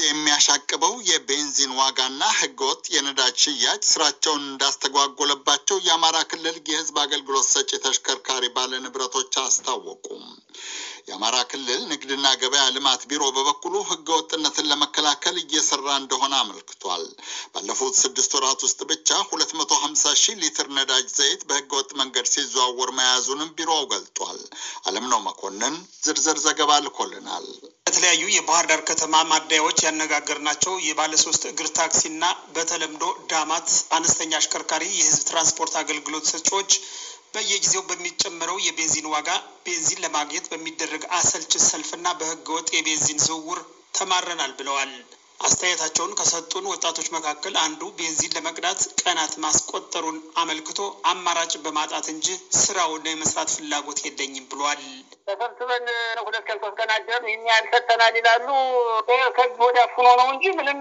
የሚያሻቅበው የቤንዚን ዋጋና ህገወጥ የነዳጅ ሽያጭ ስራቸውን እንዳስተጓጎለባቸው የአማራ ክልል የህዝብ አገልግሎት ሰጪ ተሽከርካሪ ባለንብረቶች አስታወቁ። የአማራ ክልል ንግድና ገበያ ልማት ቢሮ በበኩሉ ህገወጥነትን ለመከላከል እየሰራ እንደሆነ አመልክቷል። ባለፉት 6 ወራት ውስጥ ብቻ 250,000 ሊትር ነዳጅ ዘይት በህገወጥ መንገድ ሲዘዋወር መያዙንም ቢሮው ገልጿል። አለምነው መኮንን ዝርዝር ዘገባ ልኮልናል። የተለያዩ የባህር ዳር ከተማ ማደያዎች ያነጋገርናቸው የባለ 3 እግር ታክሲና በተለምዶ ዳማት አነስተኛ አሽከርካሪ የህዝብ ትራንስፖርት አገልግሎት ሰጪዎች በየጊዜው በሚጨምረው የቤንዚን ዋጋ ቤንዚን ለማግኘት በሚደረግ አሰልች ሰልፍና በህገወጥ የቤንዚን ዝውውር ተማረናል ብለዋል። አስተያየታቸውን ከሰጡን ወጣቶች መካከል አንዱ ቤንዚን ለመቅዳት ቀናት ማስቆጠሩን አመልክቶ አማራጭ በማጣት እንጂ ስራውን የመስራት ፍላጎት የለኝም ብሏል። ተሰብስበን 2 ቀን 3 ቀን አደርን ይሄን ያልሰጠናል ይላሉ። ከዚህ ወዲያ ፉኖ ነው እንጂ ምንም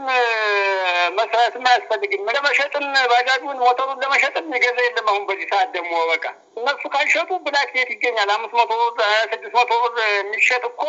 መስራትም አያስፈልግም። ለመሸጥም ባጃጁን ሞተሩን ለመሸጥም ይገዛ የለም። አሁን በዚህ ሰዓት ደግሞ በቃ እነሱ ካልሸጡ ብላክ ቤት ይገኛል። 500 ብር 600 ብር የሚሸጥ እኮ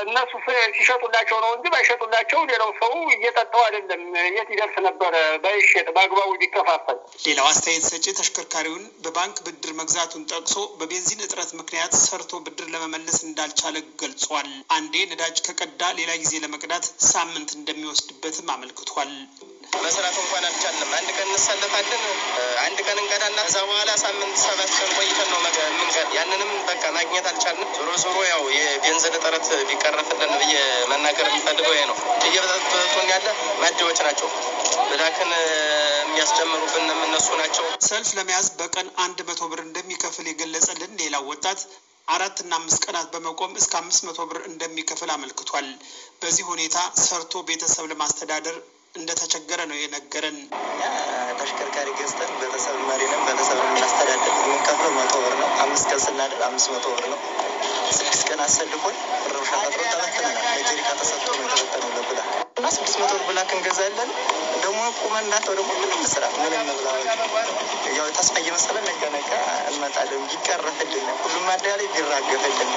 እነሱ ሲሸጡላቸው ነው እንጂ ባይሸጡላቸው ሌላው ሰው እየጠጣው አይደለም። የት ይደርስ ነበር ባይሸጥ በአግባቡ ቢከፋፈል። ሌላው አስተያየት ሰጪ ተሽከርካሪውን በባንክ ብድር መግዛቱን ጠቅሶ በቤንዚን እጥረት ምክንያት ሰርቶ ብድር ለመመለስ እንዳልቻለ ገልጿል። አንዴ ነዳጅ ከቀዳ ሌላ ጊዜ ለመቅዳት ሳምንት እንደሚወስድበትም አመልክቷል። መስራት እንኳን አልቻልንም። አንድ ቀን እንሰለፋለን፣ አንድ ቀን እንቀዳና ከዛ በኋላ ሳምንት 7 ቀን ቆይተን ነው መንገድ ያንንም በቃ ማግኘት አልቻልንም። ዞሮ ያው የቤንዚን እጥረት ቢቀረፍልን ብዬ መናገር የምፈልገው ይሄ ነው። እየበዛቱን ያለ ማደያዎች ናቸው። ብላክን የሚያስጨምሩብን እነሱ ናቸው። ሰልፍ ለመያዝ በቀን 100 ብር እንደሚከፍል የገለጸልን ሌላው ወጣት 4 እና 5 ቀናት በመቆም እስከ 500 ብር እንደሚከፍል አመልክቷል። በዚህ ሁኔታ ሰርቶ ቤተሰብ ለማስተዳደር እንደተቸገረ ነው የነገረን። ተሽከርካሪ ገዝተን ቤተሰብ መሪንም ቤተሰብ እናስተዳደር የምንከፍለው 100 ብር ነው። 5 ቀን ስናደር 500 ብር ነው። 6 ቀን አሰልፎን ብሮሻ ፈጥሮ ተበተናል። ለጀሪካ ተሰጥቶ ነው ተበተነው ለብላ እና 600 ብር ብላክ እንገዛለን። ደግሞ ቁመናት ደግሞ ምንም ስራ ምንም ብላው ያው ተስፋ እየመሰለን ነገ እንመጣለን። ቢቀረፍልን ሁሉም ማዳያ ላይ ቢራገፍልን።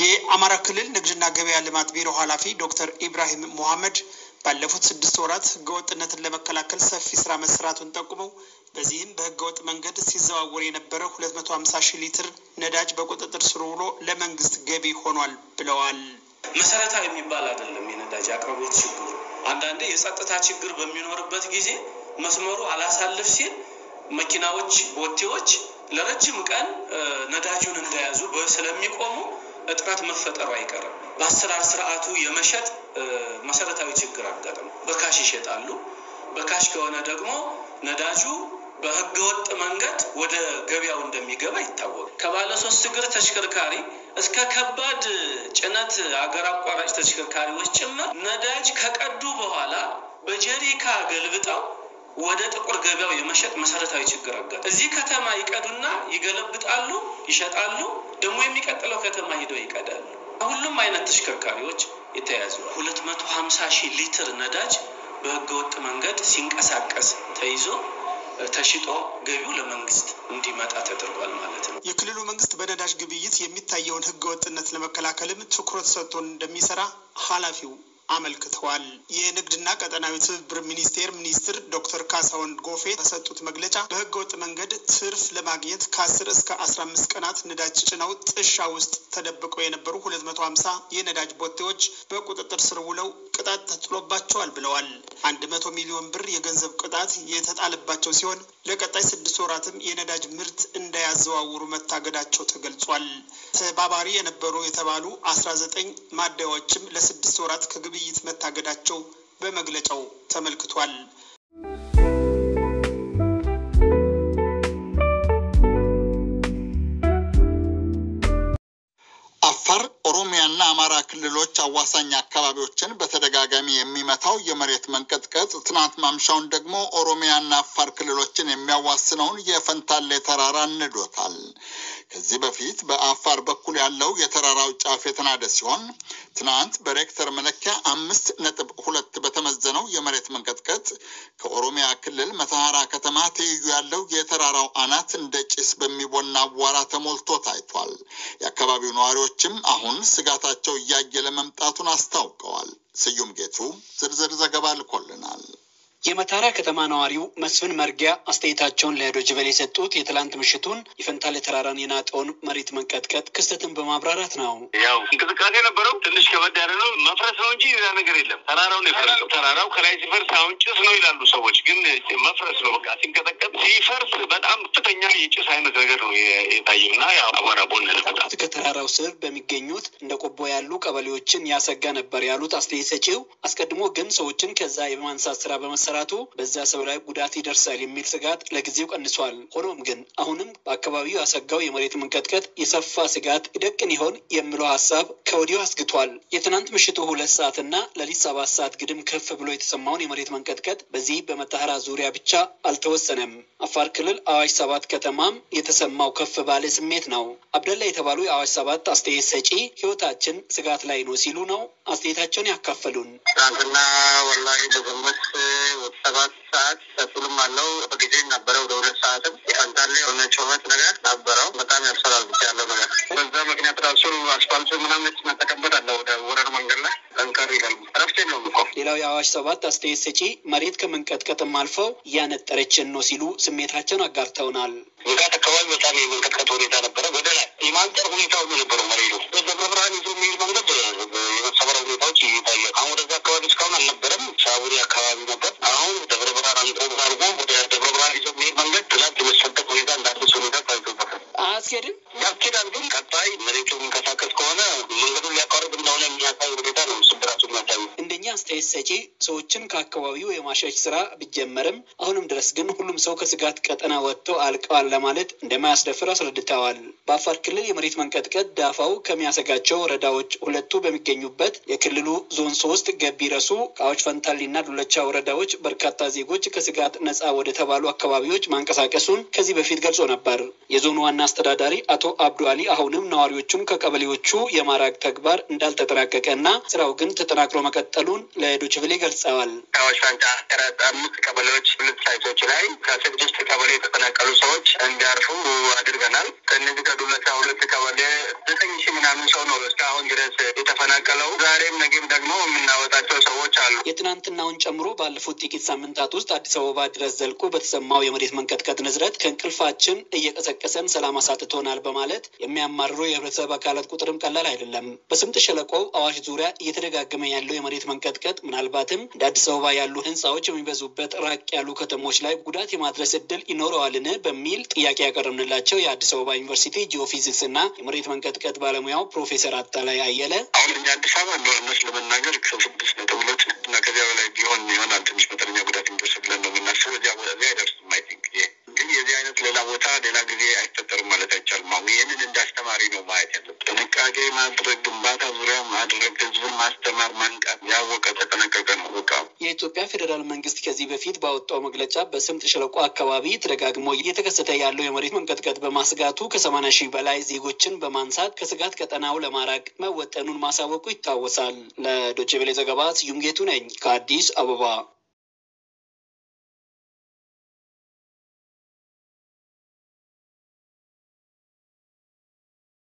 የአማራ ክልል ንግድና ገበያ ልማት ቢሮ ኃላፊ ዶክተር ኢብራሂም መሐመድ ባለፉት 6 ወራት ህገወጥነትን ለመከላከል ሰፊ ስራ መስራቱን ጠቁመው በዚህም በህገወጥ መንገድ ሲዘዋወር የነበረ 250,000 ሊትር ነዳጅ በቁጥጥር ስር ውሎ ለመንግስት ገቢ ሆኗል ብለዋል። መሰረታዊ የሚባል አይደለም የነዳጅ አቅርቦት ችግሩ። አንዳንዴ የጸጥታ ችግር በሚኖርበት ጊዜ መስመሩ አላሳልፍ ሲል መኪናዎች ቦቴዎች ለረጅም ቀን ነዳጁን እንደያዙ ስለሚቆሙ እጥረት መፈጠሩ አይቀርም። በአሰራር ስርዓቱ የመሸጥ መሰረታዊ ችግር አጋጥሞ በካሽ ይሸጣሉ። በካሽ ከሆነ ደግሞ ነዳጁ በህገወጥ መንገድ ወደ ገበያው እንደሚገባ ይታወቃል። ከባለ 3 እግር ተሽከርካሪ እስከ ከባድ ጭነት አገር አቋራጭ ተሽከርካሪዎች ጭምር ነዳጅ ከቀዱ በኋላ በጀሪካ ገልብጠው ወደ ጥቁር ገበያው የመሸጥ መሰረታዊ ችግር አጋጥሞ እዚህ ከተማ ይቀዱና ይገለብጣሉ፣ ይሸጣሉ። ደግሞ የሚቀጥለው ከተማ ሄደው ይቀዳሉ። ሁሉም አይነት ተሽከርካሪዎች የተያዙ 250,000 ሊትር ነዳጅ በህገወጥ መንገድ ሲንቀሳቀስ ተይዞ ተሽጦ ገቢው ለመንግስት እንዲመጣ ተደርጓል ማለት ነው። የክልሉ መንግስት በነዳጅ ግብይት የሚታየውን ህገወጥነት ለመከላከልም ትኩረት ሰጥቶ እንደሚሰራ ኃላፊው አመልክተዋል። የንግድና ቀጠናዊ ትብብር ሚኒስትር ዶክተር ካሳሁን ጎፌ በሰጡት መግለጫ በህገወጥ መንገድ ትርፍ ለማግኘት ከ10 እስከ 15 ቀናት ነዳጅ ጭነው ጥሻ ውስጥ ተደብቀው የነበሩ 250 የነዳጅ ቦቴዎች በቁጥጥር ስር ውለው ቅጣት ተጥሎባቸዋል ብለዋል። 100 ሚሊዮን ብር የገንዘብ ቅጣት የተጣለባቸው ሲሆን ለቀጣይ 6 ወራትም የነዳጅ ምርት እንዳያዘዋውሩ መታገዳቸው ተገልጿል። ተባባሪ የነበሩ የተባሉ 19 ማደያዎችም ለ6 ወራት ከግብይት መታገዳቸው በመግለጫው ተመልክቷል። አፋር፣ ኦሮሚያና አማራ ክልሎች አዋሳኝ አካባቢዎችን በተደጋጋሚ የሚመታው የመሬት መንቀጥቀጥ ትናንት ማምሻውን ደግሞ ኦሮሚያና አፋር ክልሎችን የሚያዋስነውን የፈንታሌ ተራራ ንዶታል። ከዚህ በፊት በአፋር በኩል ያለው የተራራው ጫፍ የተናደ ሲሆን ትናንት በሬክተር መለኪያ 5.2 በተመዘነ ያመዘነው የመሬት መንቀጥቀጥ ከኦሮሚያ ክልል መተሐራ ከተማ ትይዩ ያለው የተራራው አናት እንደ ጭስ በሚቦን አቧራ ተሞልቶ ታይቷል። የአካባቢው ነዋሪዎችም አሁን ስጋታቸው እያየለ መምጣቱን አስታውቀዋል። ስዩም ጌቱ ዝርዝር ዘገባ ልኮልናል። የመተሐራ ከተማ ነዋሪው መስፍን መርጊያ አስተያየታቸውን ለዶይቼ ቬለ የሰጡት የትላንት ምሽቱን የፈንታሌ ተራራን የናጠውን መሬት መንቀጥቀጥ ክስተትን በማብራራት ነው። ያው እንቅስቃሴ ነበረው፣ ትንሽ ከበድ ያለ ነው። መፍረስ ነው እንጂ ሌላ ነገር የለም። ተራራው ነው የፈረሰው። ተራራው ከላይ ሲፈርስ አሁን ጭስ ነው ይላሉ ሰዎች፣ ግን መፍረስ ነው። በቃ ሲንቀጠቀጥ ሲፈርስ በጣም ከፍተኛ የጭስ አይነት ነገር ነው የታየውና ያው አቧራ ቦነነበት። ከተራራው ስር በሚገኙት እንደ ቆቦ ያሉ ቀበሌዎችን ያሰጋ ነበር ያሉት አስተያየት ሰጪው፣ አስቀድሞ ግን ሰዎችን ከዛ የማንሳት ስራ በመሰራቱ በዛ ሰው ላይ ጉዳት ይደርሳል የሚል ስጋት ለጊዜው ቀንሷል። ሆኖም ግን አሁንም በአካባቢው ያሰጋው የመሬት መንቀጥቀጥ የሰፋ ስጋት ይደቅን ይሆን የሚለው ሀሳብ ከወዲሁ አስግቷል። የትናንት ምሽቱ 2 ሰዓትና ሌሊት 7 ሰዓት ግድም ከፍ ብሎ የተሰማውን የመሬት መንቀጥቀጥ በዚህ በመተሐራ ዙሪያ ብቻ አልተወሰነም። አፋር ክልል አዋሽ 7 ከተማም የተሰማው ከፍ ባለ ስሜት ነው። አብደላ የተባሉ የአዋሽ 7 አስተያየት ሰጪ ህይወታችን ስጋት ላይ ነው ሲሉ ነው አስተያየታቸውን ያካፈሉን። ትናንትና ወላሂ በገመት 7 ሰዓት ተጥሎም አለው በጊዜ ነበረ። ወደ 2 ሰዓትም የፈንታሌ የሆነ ጩኸት ነገር ነበረው። በጣም ያስፈራል ብቻ ያለው ነገር። በዛ ምክንያት ራሱ አስፋልቱ ምናምን መጠቀበት አለ ወደ ወረር መንገድ ላይ ጠንከር ይላል። ረፍቴ ነው እኮ። ሌላው የአዋሽ 7 አስተያየት ሰጪ መሬት ከመንቀጥቀጥም አልፈው እያነጠረችን ነው ሲሉ ስሜታቸውን አጋርተውናል። ንጋት አካባቢ በጣም የመንቀጥቀጥ ሁኔታ ነበረ። ወደ ላይ የማንጠር ሁኔታ ሁሉ ነበረው መሬቱ። በደብረ ብርሃን ይዞ የሚሄድ መንገድ የመሰበረ ሁኔታዎች ይታያል። አሁን ወደዛ አካባቢ እስካሁን አልነበረም። ሳቡሪ አካባቢ ነበር። አሁን ደብረ ብርሃን አንቆብ አድርጎ ወደ ደብረ ብርሃን ይዞ የሚሄድ መንገድ ትላንት የመሰጠት ሁኔታ እንዳዲስ ሁኔታ ታይቶበታል። አያስኬድም ያስኬዳል፣ ግን ቀጣይ መሬቱ የሚንቀሳቀስ ከሆነ መንገዱን ሊያቋርጥ እንደሆነ የሚያሳይ ሁኔታ ነው ስብራቱ የሚያሳዩ። እንደኛ አስተያየት ሰጪ ሰዎችን ከአካባቢው የማሸሽ ስራ ቢጀመርም አሁንም ድረስ ግን ሁሉም ሰው ከስጋት ቀጠና ወጥቶ አልቀዋል ለማለት እንደማያስደፍር አስረድተዋል። በአፋር ክልል የመሬት መንቀጥቀጥ ዳፋው ከሚያሰጋቸው ወረዳዎች 2 በሚገኙበት የክልሉ ዞን 3 ገቢ ረሱ፣ ቃዎች፣ ፈንታሌና ዱለቻ ወረዳዎች በርካታ ዜጎች ከስጋት ነጻ ወደ ተባሉ አካባቢዎች ማንቀሳቀሱን ከዚህ በፊት ገልጾ ነበር። የዞኑ ዋና አስተዳዳሪ አቶ አብዱ አሊ አሁንም ነዋሪዎቹን ከቀበሌዎቹ የማራቅ ተግባር እንዳልተጠናቀቀና ስራው ግን ተጠናክሮ መቀጠሉን ለዶይቼ ቬለ ገልጸዋል። ቃዎች ፈንታ 5 ቀበሌዎች 2 ሳይቶች ላይ ከ6 ቀበሌ የተፈናቀሉ ሰዎች እንዲያርፉ አድርገናል። ከነዚህ ከዱለቻ 2 ቀበሌ 9,000 ምናምን ሰው ነው እስካሁን ድረስ የተፈናቀለው። ዛሬም ነገም ደግሞ የምናወጣቸው ሰዎች አሉ። የትናንትናውን ጨምሮ ባለፉት ጥቂት ሳምንታት ውስጥ አዲስ አበባ ድረስ ዘልቆ በተሰማው የመሬት መንቀጥቀጥ ንዝረት ከእንቅልፋችን እየቀሰቀሰን ሰላም አሳጥቶናል በማለት የሚያማርሩ የህብረተሰብ አካላት ቁጥርም ቀላል አይደለም። በስምጥ ሸለቆ አዋሽ ዙሪያ እየተደጋገመ ያለው የመሬት መንቀጥቀጥ ምናልባትም እንደ አዲስ አበባ ያሉ ህንፃዎች የሚበዙበት ራቅ ያሉ ከተሞች ላይ ጉዳት የማድረስ እድል ይኖረዋልን በሚል ጥያቄ ያቀረብንላቸው የአዲስ አበባ ዩኒቨርሲቲ ጂኦፊዚክስ እና የመሬት መንቀጥቀጥ ባለሙያው ፕሮፌሰር አታላይ አየለ አሁን እኛ አዲስ አበባ እንደሆነች ለመናገር ከ6.2 እና ከዚያ በላይ ቢሆን ይሆናል ትንሽ መጠነኛ ጉዳት የሚደርስ ብለን ነው የምናስበው። እዚያ አይደርስም። አይ ቲንክ ግን የዚህ አይነት ሌላ ቦታ ሌላ ጊዜ አይፈጠርም ማለት አይቻልም። አሁን ይህንን እንዳስተማሪ ነው ማየት ያለብን። ጥንቃቄ ማድረግ፣ ግንባታ ዙሪያ ማድረግ፣ ህዝቡን ማስተማር፣ ማንቃት፣ ያወቀ ተጠነቀቀ ነው በቃ። የኢትዮጵያ ፌዴራል መንግስት ከዚህ በፊት ባወጣው መግለጫ በስምጥ ሸለቆ አካባቢ ተደጋግሞ እየተከሰተ ያለው የመሬት መንቀጥቀጥ በማስጋቱ ከ80 ሺህ በላይ ዜጎችን በማንሳት ከስጋት ቀጠናው ለማራቅ መወጠኑን ማሳወቁ ይታወሳል። ለዶይቼ ቬለ ዘገባ ስዩም ጌቱ ነኝ ከአዲስ አበባ።